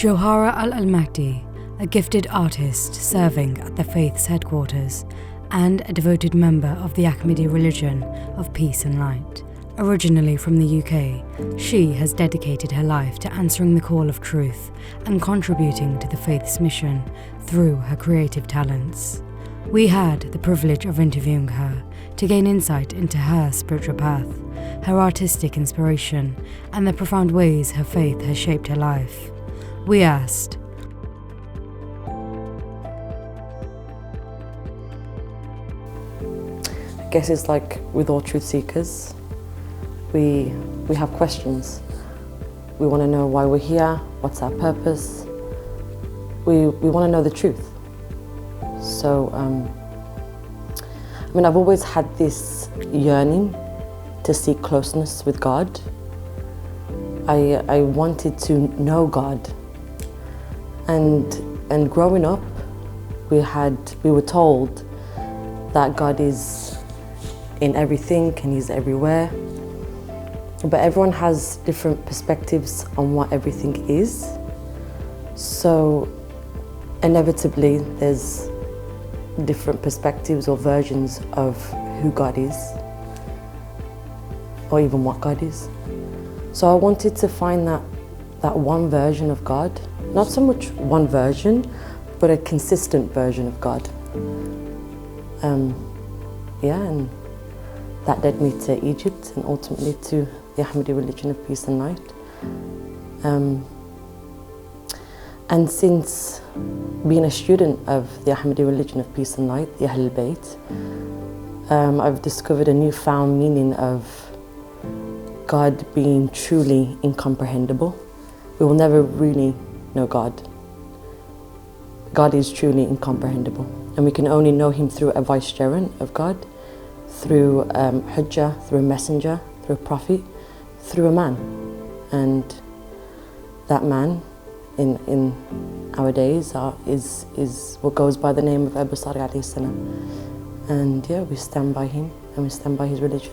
Goharah Al AlMahdi, a gifted artist serving at the faith's headquarters and a devoted member of the Ahmadi religion of peace and light. Originally from the UK, she has dedicated her life to answering the call of truth and contributing to the faith's mission through her creative talents. We had the privilege of interviewing her to gain insight into her spiritual path, her artistic inspiration, and the profound ways her faith has shaped her life. We asked, I guess it's like with all truth seekers, we have questions. We want to know why we're here, what's our purpose. We want to know the truth. So, I've always had this yearning to seek closeness with God. I wanted to know God. And growing up, we were told that God is in everything and He's everywhere. But everyone has different perspectives on what everything is. So inevitably, there's different perspectives or versions of who God is, or even what God is. So I wanted to find that one version of God. Not so much one version, but a consistent version of God. And that led me to Egypt and ultimately to the Ahmadi religion of peace and light. And since being a student of the Ahmadi religion of peace and light, the Ahl Bayt, I've discovered a newfound meaning of God being truly incomprehensible. We will never really know God. God is truly incomprehensible, and we can only know Him through a vicegerent of God, through Hujjah, through a messenger, through a prophet, through a man. And that man in our days is what goes by the name of Abu Sari alayhi salam. And yeah, we stand by him and we stand by his religion.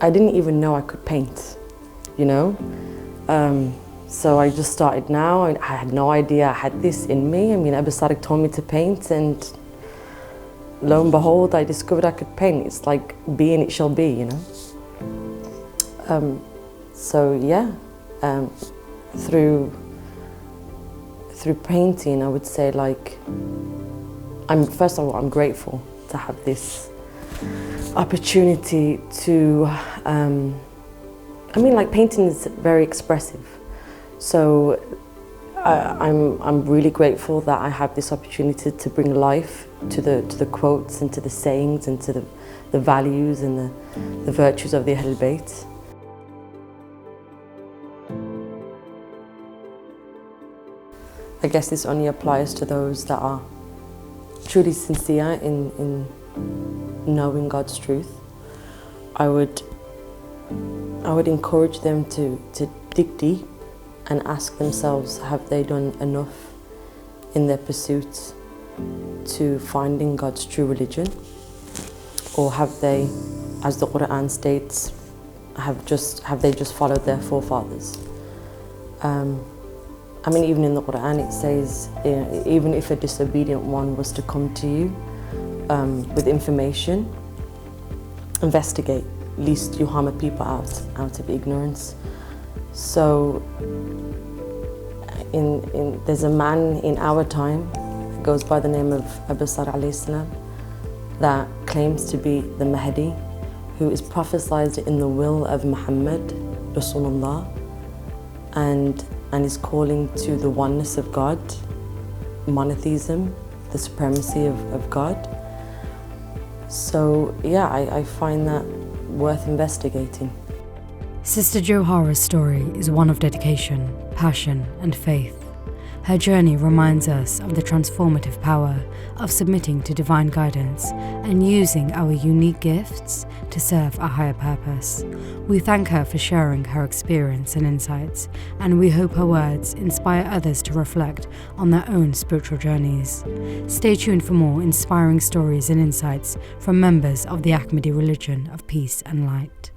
I didn't even know I could paint, you know? So I just started now. I had no idea I had this in me. Abu Sadiq told me to paint, and lo and behold, I discovered I could paint. It's like be and it shall be, you know? Through painting, I would say, like, first of all, I'm grateful to have this opportunity to, painting is very expressive. So I'm really grateful that I have this opportunity to bring life to the quotes and to the sayings and to the values and the virtues of the Ahl Bayt. I guess this only applies to those that are truly sincere in knowing God's truth. I would encourage them to dig deep and ask themselves, have they done enough in their pursuit to finding God's true religion? Or have they, as the Quran states, have they just followed their forefathers? Even in the Quran it says, even if a disobedient one was to come to you with information, investigate, lest you harm a people out of ignorance. So there's a man in our time, goes by the name of Abu Sari alayhi salam, that claims to be the Mahdi, who is prophesied in the will of Muhammad, Rasulullah, and is calling to the oneness of God, monotheism, the supremacy of God. So yeah, I find that worth investigating. Sister Goharah's story is one of dedication, passion, and faith. Her journey reminds us of the transformative power of submitting to divine guidance and using our unique gifts to serve a higher purpose. We thank her for sharing her experience and insights, and we hope her words inspire others to reflect on their own spiritual journeys. Stay tuned for more inspiring stories and insights from members of the Ahmadi religion of peace and light.